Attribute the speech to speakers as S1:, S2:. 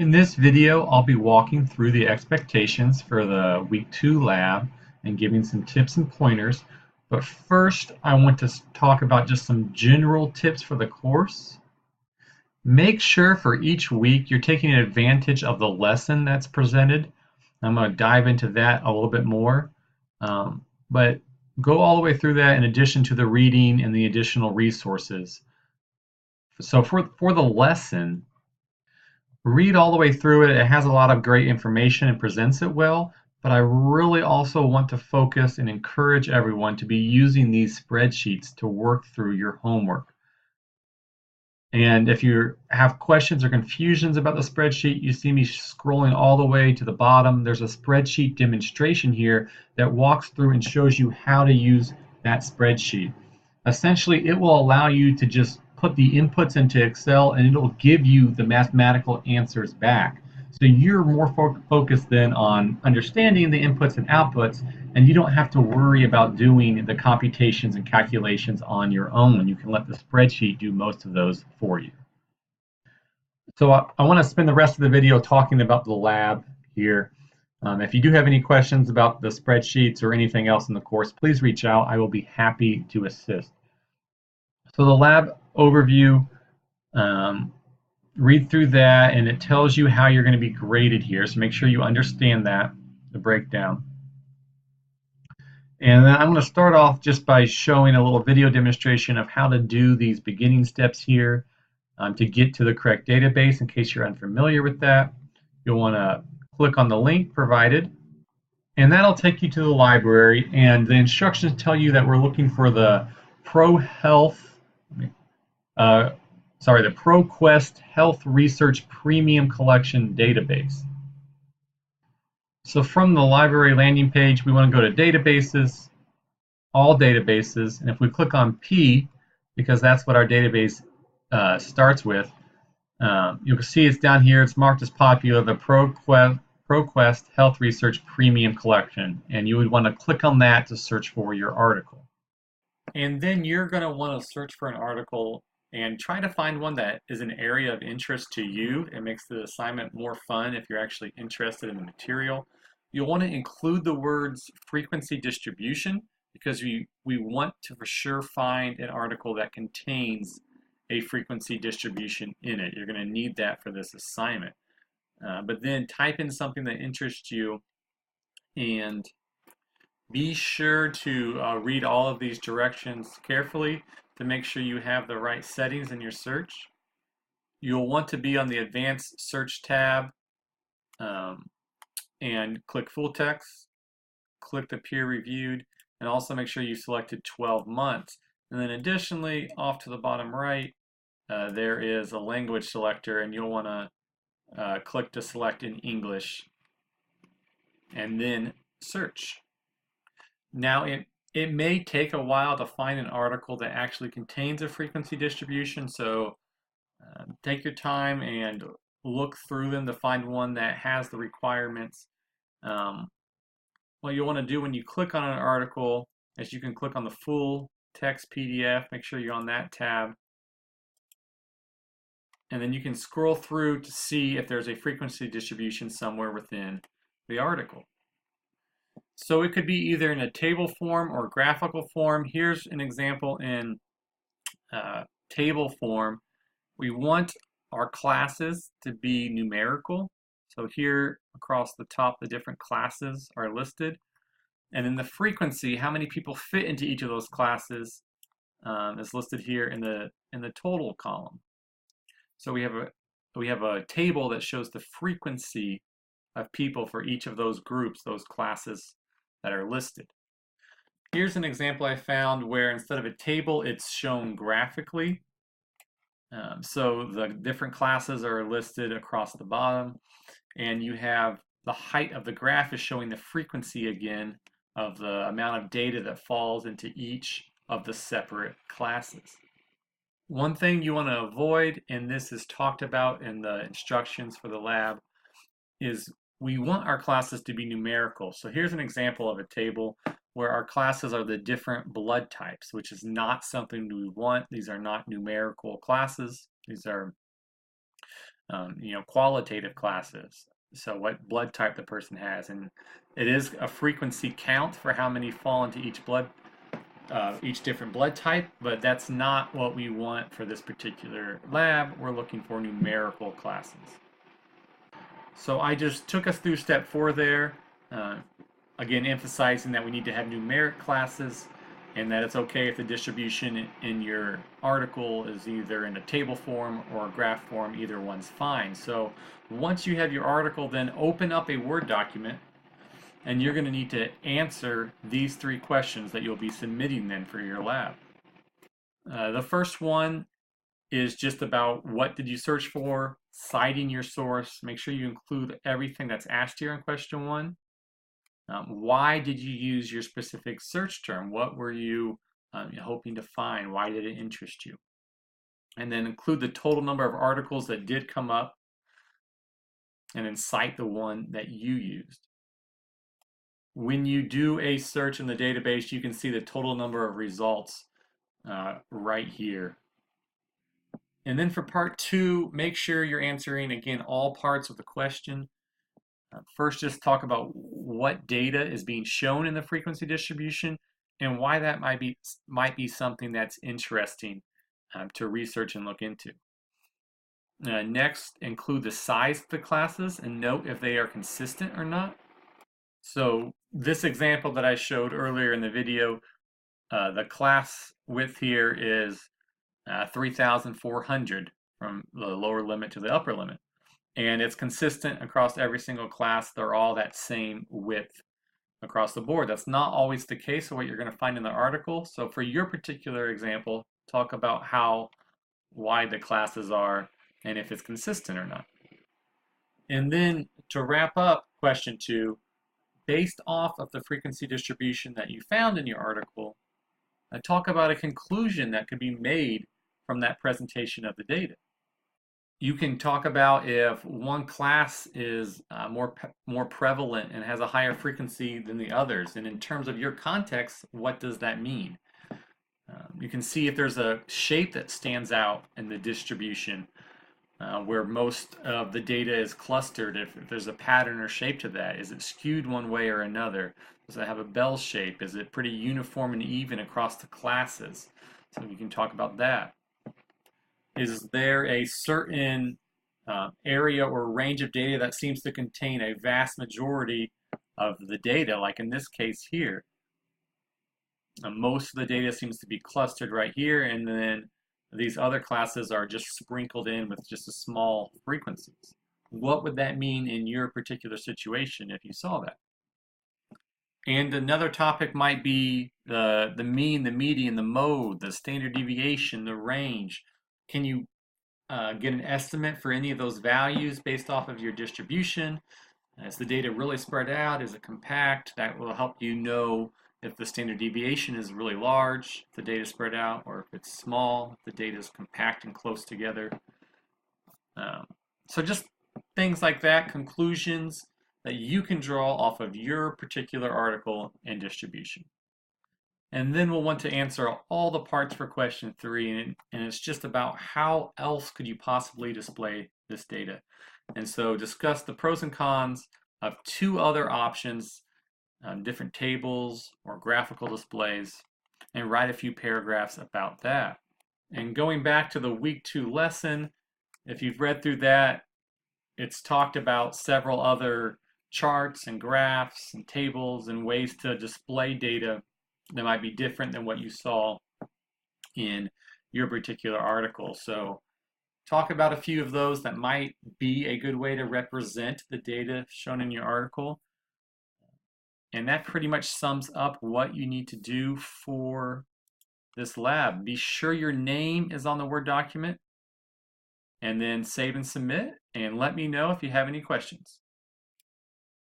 S1: In this video, I'll be walking through the expectations for the Week 2 lab and giving some tips and pointers. But first, I want to talk about just some general tips for the course. Make sure for each week you're taking advantage of the lesson that's presented. I'm going to dive into that a little bit more. But go all the way through that in addition to the reading and the additional resources. So for the lesson, read all the way through it. It has a lot of great information and presents it well, but I really also want to focus and encourage everyone to be using these spreadsheets to work through your homework. And if you have questions or confusions about the spreadsheet, you see me scrolling all the way to the bottom. There's a spreadsheet demonstration here that walks through and shows you how to use that spreadsheet. Essentially, it will allow you to just put the inputs into Excel and it'll give you the mathematical answers back. So you're more focused then on understanding the inputs and outputs, and you don't have to worry about doing the computations and calculations on your own. You can let the spreadsheet do most of those for you. So I want to spend the rest of the video talking about the lab here. If you do have any questions about the spreadsheets or anything else in the course, please reach out. I will be happy to assist. So the lab overview, read through that, and it tells you how you're going to be graded here. So make sure you understand that, the breakdown. And then I'm going to start off just by showing a little video demonstration of how to do these beginning steps here to get to the correct database. In case you're unfamiliar with that, you'll want to click on the link provided, and that'll take you to the library. And the instructions tell you that we're looking for the the ProQuest Health Research Premium Collection database. So from the library landing page, we want to go to Databases, All Databases, and if we click on P, because that's what our database starts with, you can see it's down here. It's marked as popular, the ProQuest Health Research Premium Collection, and you would want to click on that to search for your article. And then you're going to want to search for an article and try to find one that is an area of interest to you. It makes the assignment more fun if you're actually interested in the material. You'll want to include the words frequency distribution because we want to for sure find an article that contains a frequency distribution in it. You're going to need that for this assignment. But then type in something that interests you and be sure to read all of these directions carefully to make sure you have the right settings in your search. You'll want to be on the Advanced Search tab and click Full Text, click the Peer Reviewed, and also make sure you selected 12 months. And then additionally, off to the bottom right, there is a language selector, and you'll want to click to select in English and then search. Now, it may take a while to find an article that actually contains a frequency distribution, so take your time and look through them to find one that has the requirements. What you'll want to do when you click on an article is you can click on the full text PDF, make sure you're on that tab, and then you can scroll through to see if there's a frequency distribution somewhere within the article. So it could be either in a table form or graphical form. Here's an example in table form. We want our classes to be numerical. So here across the top, the different classes are listed. And then the frequency, how many people fit into each of those classes, is listed here in the total column. So we have a table that shows the frequency of people for each of those groups, those classes that are listed. Here's an example I found where instead of a table, it's shown graphically. So the different classes are listed across the bottom, and you have the height of the graph is showing the frequency again of the amount of data that falls into each of the separate classes. One thing you want to avoid, and this is talked about in the instructions for the lab, is we want our classes to be numerical. So here's an example of a table where our classes are the different blood types, which is not something we want. These are not numerical classes. These are qualitative classes. So what blood type the person has, and it is a frequency count for how many fall into each different blood type, but that's not what we want for this particular lab. We're looking for numerical classes. So I just took us through step 4 there, again emphasizing that we need to have numeric classes and that it's okay if the distribution in your article is either in a table form or a graph form. Either one's fine. So once you have your article, then open up a Word document, and you're going to need to answer these 3 questions that you'll be submitting then for your lab. The first one is just about what did you search for, citing your source. Make sure you include everything that's asked here in question 1. Why did you use your specific search term? What were you hoping to find? Why did it interest you? And then include the total number of articles that did come up, and then cite the one that you used. When you do a search in the database, you can see the total number of results right here. And then for part 2, make sure you're answering, again, all parts of the question. First, just talk about what data is being shown in the frequency distribution and why that might be something that's interesting to research and look into. Next, include the size of the classes and note if they are consistent or not. So this example that I showed earlier in the video, the class width here is 3,400 from the lower limit to the upper limit. And it's consistent across every single class. They're all that same width across the board. That's not always the case of what you're going to find in the article. So for your particular example, talk about how wide the classes are and if it's consistent or not. And then to wrap up question 2, based off of the frequency distribution that you found in your article, talk about a conclusion that could be made from that presentation of the data. You can talk about if one class is more prevalent and has a higher frequency than the others, and in terms of your context, what does that mean? You can see if there's a shape that stands out in the distribution where most of the data is clustered. If there's a pattern or shape to that, is it skewed one way or another? Does it have a bell shape? Is it pretty uniform and even across the classes? So you can talk about that. Is there a certain area or range of data that seems to contain a vast majority of the data, like in this case here? Most of the data seems to be clustered right here, and then these other classes are just sprinkled in with just a small frequencies. What would that mean in your particular situation if you saw that? And another topic might be the mean, the median, the mode, the standard deviation, the range. Can you get an estimate for any of those values based off of your distribution? Is the data really spread out? Is it compact? That will help you know if the standard deviation is really large, if the data is spread out, or if it's small, if the data is compact and close together. So just things like that, conclusions that you can draw off of your particular article and distribution. And then we'll want to answer all the parts for question 3, and it's just about how else could you possibly display this data. And so discuss the pros and cons of 2 other options, different tables or graphical displays, and write a few paragraphs about that. And going back to the week 2 lesson, if you've read through that, it's talked about several other charts and graphs and tables and ways to display data that might be different than what you saw in your particular article. So talk about a few of those that might be a good way to represent the data shown in your article. And that pretty much sums up what you need to do for this lab. Be sure your name is on the Word document, and then save and submit, and let me know if you have any questions.